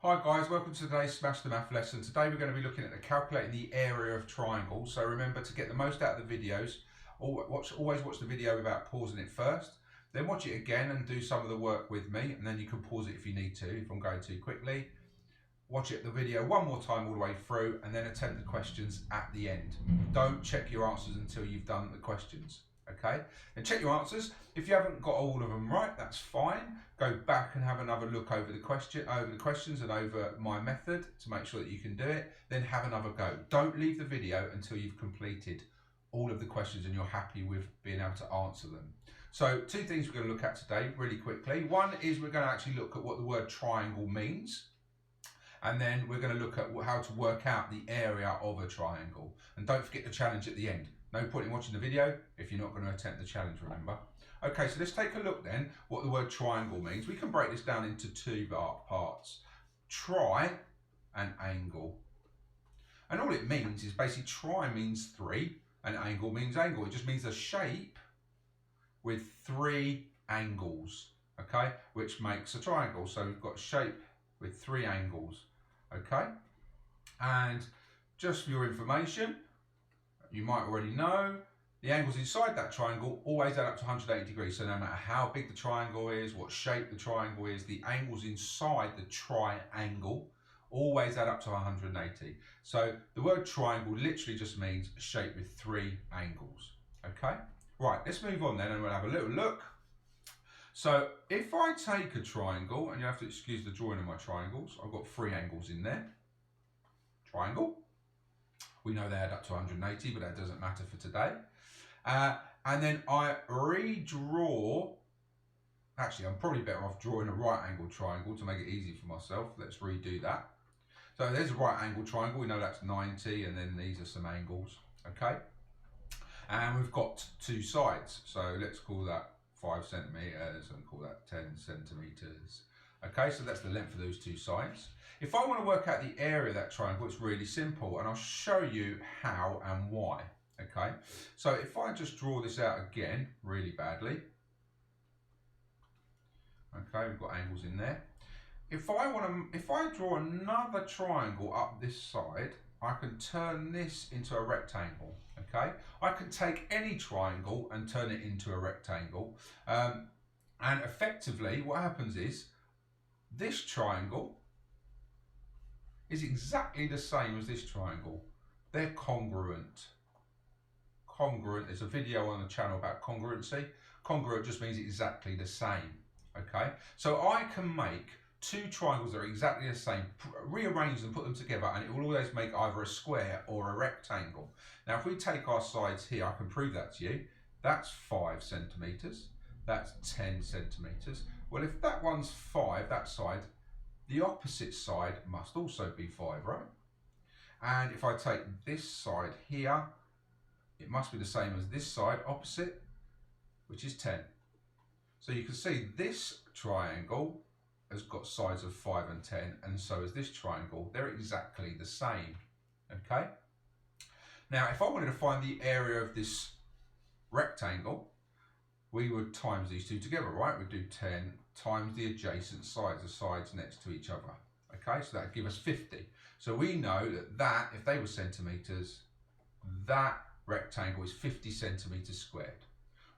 Hi guys, welcome to today's Smash the Math lesson. Today we're going to be looking at calculating the area of triangles. So remember, to get the most out of the videos, always watch the video without pausing it first. Then watch it again and do some of the work with me, and then you can pause it if you need to, if I'm going too quickly. Watch the video one more time all the way through, and then attempt the questions at the end. Don't check your answers until you've done the questions. Okay, and check your answers. If you haven't got all of them right, that's fine. Go back and have another look over the questions and over my method to make sure that you can do it. Then have another go. Don't leave the video until you've completed all of the questions and you're happy with being able to answer them. So two things we're going to look at today really quickly. One is we're going to actually look at what the word triangle means. And then we're going to look at how to work out the area of a triangle. And don't forget the challenge at the end. No point in watching the video if you're not going to attempt the challenge, remember. Okay, so let's take a look then what the word triangle means. We can break this down into two parts. Tri and angle. And all it means is basically tri means three and angle means angle. It just means a shape with three angles, okay, which makes a triangle. So we've got a shape with three angles. Okay, and just for your information, you might already know, the angles inside that triangle always add up to 180 degrees. So no matter how big the triangle is, what shape the triangle is, the angles inside the triangle always add up to 180. So the word triangle literally just means a shape with three angles. Okay, right, let's move on then and we'll have a little look. So if I take a triangle, and you have to excuse the drawing of my triangles, I've got three angles in there. Triangle. We know they add up to 180, but that doesn't matter for today. And then I redraw, actually I'm probably better off drawing a right angle triangle to make it easy for myself. Let's redo that. So there's a right angle triangle, we know that's 90, and then these are some angles, okay? And we've got two sides, so let's call that 5 centimeters and call that 10 centimeters. Okay, so that's the length of those two sides. If I want to work out the area of that triangle, it's really simple, and I'll show you how and why. Okay, so if I just draw this out again really badly, okay, we've got angles in there. If I draw another triangle up this side, I can turn this into a rectangle, okay? I can take any triangle and turn it into a rectangle. And effectively, what happens is, this triangle is exactly the same as this triangle. They're congruent. Congruent, there's a video on the channel about congruency. Congruent just means exactly the same, okay? So I can make two triangles that are exactly the same, rearrange them, put them together, and it will always make either a square or a rectangle. Now, if we take our sides here, I can prove that to you. That's 5 centimeters. That's 10 centimeters. Well, if that one's 5, that side, the opposite side must also be 5, right? And if I take this side here, it must be the same as this side opposite, which is 10. So you can see this triangle has got sides of 5 and 10, and so is this triangle. They're exactly the same, okay? Now, if I wanted to find the area of this rectangle, we would times these two together, right? We'd do 10 times the adjacent sides, the sides next to each other, okay? So that would give us 50. So we know that if they were centimeters, that rectangle is 50 centimeters squared.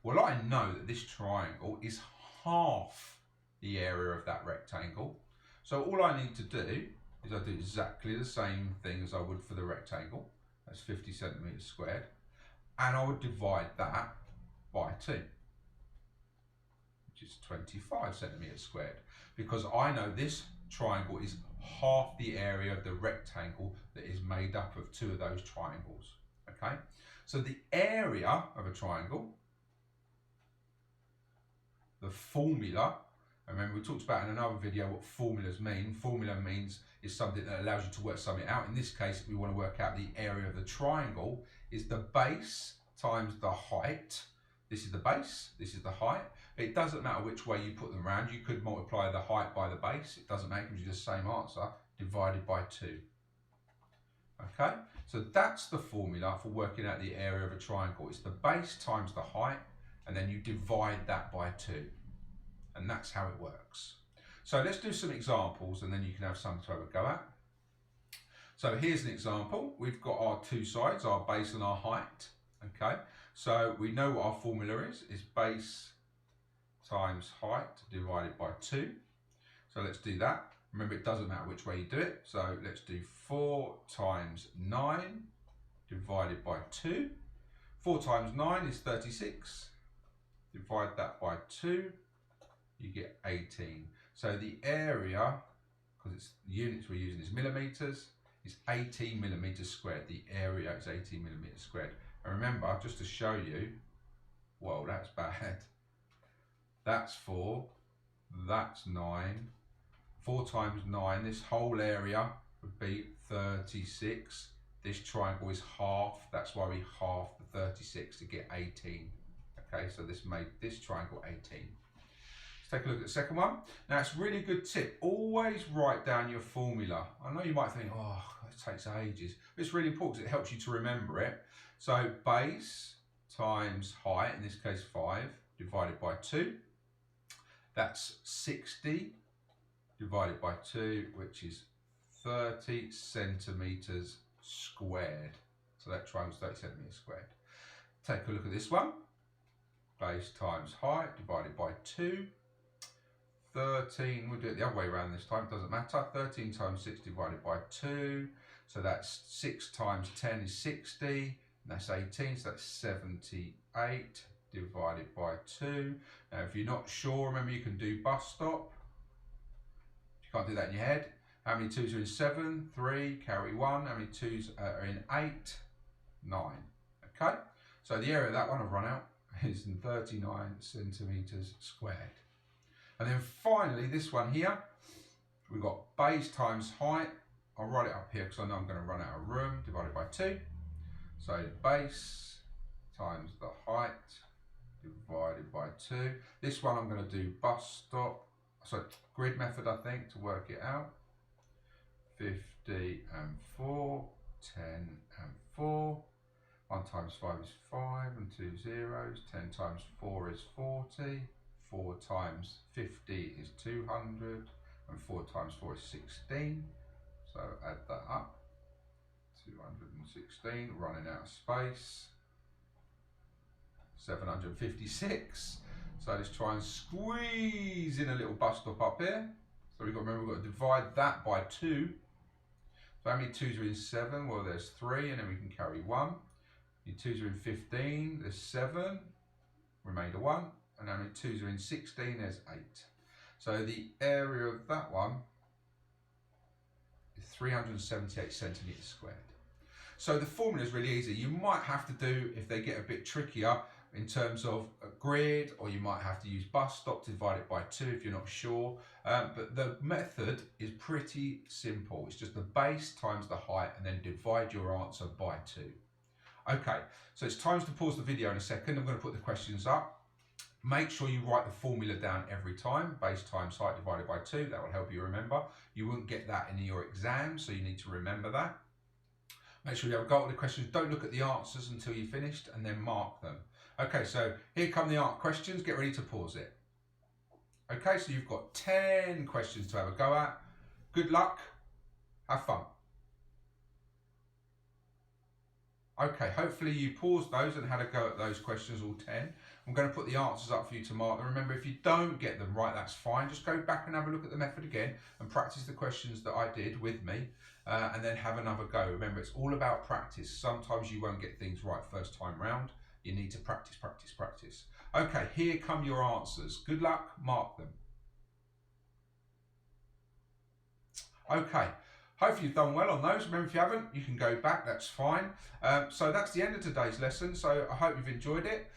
Well, I know that this triangle is half the area of that rectangle. So all I need to do is I do exactly the same thing as I would for the rectangle. That's 50 centimeters squared. And I would divide that by 2, which is 25 centimeters squared. Because I know this triangle is half the area of the rectangle that is made up of two of those triangles. Okay, so the area of a triangle, the formula, remember we talked about in another video what formulas mean. Formula means is something that allows you to work something out. In this case, we want to work out the area of the triangle is the base times the height. This is the base, this is the height. It doesn't matter which way you put them around. You could multiply the height by the base. It doesn't matter, it gives you the same answer, divided by 2. Okay, so that's the formula for working out the area of a triangle. It's the base times the height, and then you divide that by 2. And that's how it works. So let's do some examples and then you can have some to have a go at. So here's an example. We've got our two sides, our base and our height. Okay, so we know what our formula is base times height divided by 2. So let's do that. Remember, it doesn't matter which way you do it. So let's do 4 times 9 divided by 2. 4 times 9 is 36. Divide that by 2, you get 18. So the area, because it's the units we're using is millimetres, is 18 millimetres squared. The area is 18 millimetres squared. And remember, just to show you, whoa, that's bad. That's 4, that's 9. 4 times 9, this whole area would be 36. This triangle is half, that's why we half the 36 to get 18. Okay, so this made this triangle 18. Let's take a look at the second one. Now it's a really good tip, always write down your formula. I know you might think, oh, it takes ages, but it's really important because it helps you to remember it. So base times height, in this case 5, divided by 2. That's 60 divided by 2, which is 30 centimetres squared. So that triangle's 30 centimetres squared. Take a look at this one. Base times height divided by 2. 13, we'll do it the other way around this time, doesn't matter. 13 times 6 divided by 2. So that's 6 times 10 is 60. And that's 18, so that's 78 divided by 2. Now if you're not sure, remember you can do bus stop. You can't do that in your head. How many 2's are in 7? 3, carry 1. How many 2's are in 8? 9. Okay, so the area of that one I've run out is 39 centimetres squared. And then finally this one here, we've got base times height. I'll write it up here because I know I'm going to run out of room, divided by 2. So base times the height divided by 2. This one I'm going to do bus stop, so grid method I think, to work it out. 50 and 4, 10 and 4. 1 times 5 is 5 and 2 zeros. 10 times 4 is 40. 4 times 50 is 200. And 4 times 4 is 16. So add that up. 216, running out of space. 756. So let's try and squeeze in a little bus stop up here. So we've got, remember, we've got to divide that by 2. So how many 2's are in 7? Well, there's 3, and then we can carry 1. Your 2's are in 15, there's 7, remainder 1. And how many 2's are in 16? There's 8. So the area of that one is 378 centimetres squared. So the formula is really easy. You might have to do, if they get a bit trickier, in terms of a grid, or you might have to use bus stop to divide it by 2 if you're not sure. But the method is pretty simple. It's just the base times the height and then divide your answer by 2. Okay, so it's time to pause the video in a second. I'm going to put the questions up. Make sure you write the formula down every time. Base times height divided by 2. That will help you remember. You won't get that in your exam, so you need to remember that. Make sure you have a go at the questions. Don't look at the answers until you've finished, and then mark them. Okay, so here come the questions. Get ready to pause it. Okay, so you've got 10 questions to have a go at. Good luck. Have fun. Okay, hopefully you paused those and had a go at those questions, all 10. I'm going to put the answers up for you to mark. And remember, if you don't get them right, that's fine. Just go back and have a look at the method again and practice the questions that I did with me, and then have another go. Remember, it's all about practice. Sometimes you won't get things right first time round. You need to practice, practice, practice. Okay, here come your answers. Good luck, mark them. Okay. Hopefully you've done well on those. Remember, if you haven't, you can go back, that's fine. So that's the end of today's lesson. So I hope you've enjoyed it.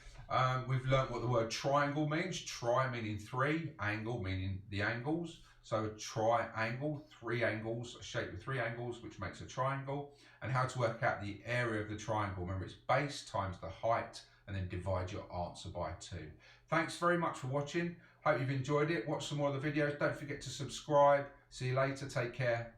We've learnt what the word triangle means. Tri meaning 3, angle meaning the angles. So a triangle, 3 angles, a shape with 3 angles, which makes a triangle. And how to work out the area of the triangle. Remember, it's base times the height, and then divide your answer by 2. Thanks very much for watching. Hope you've enjoyed it. Watch some more of the videos. Don't forget to subscribe. See you later. Take care.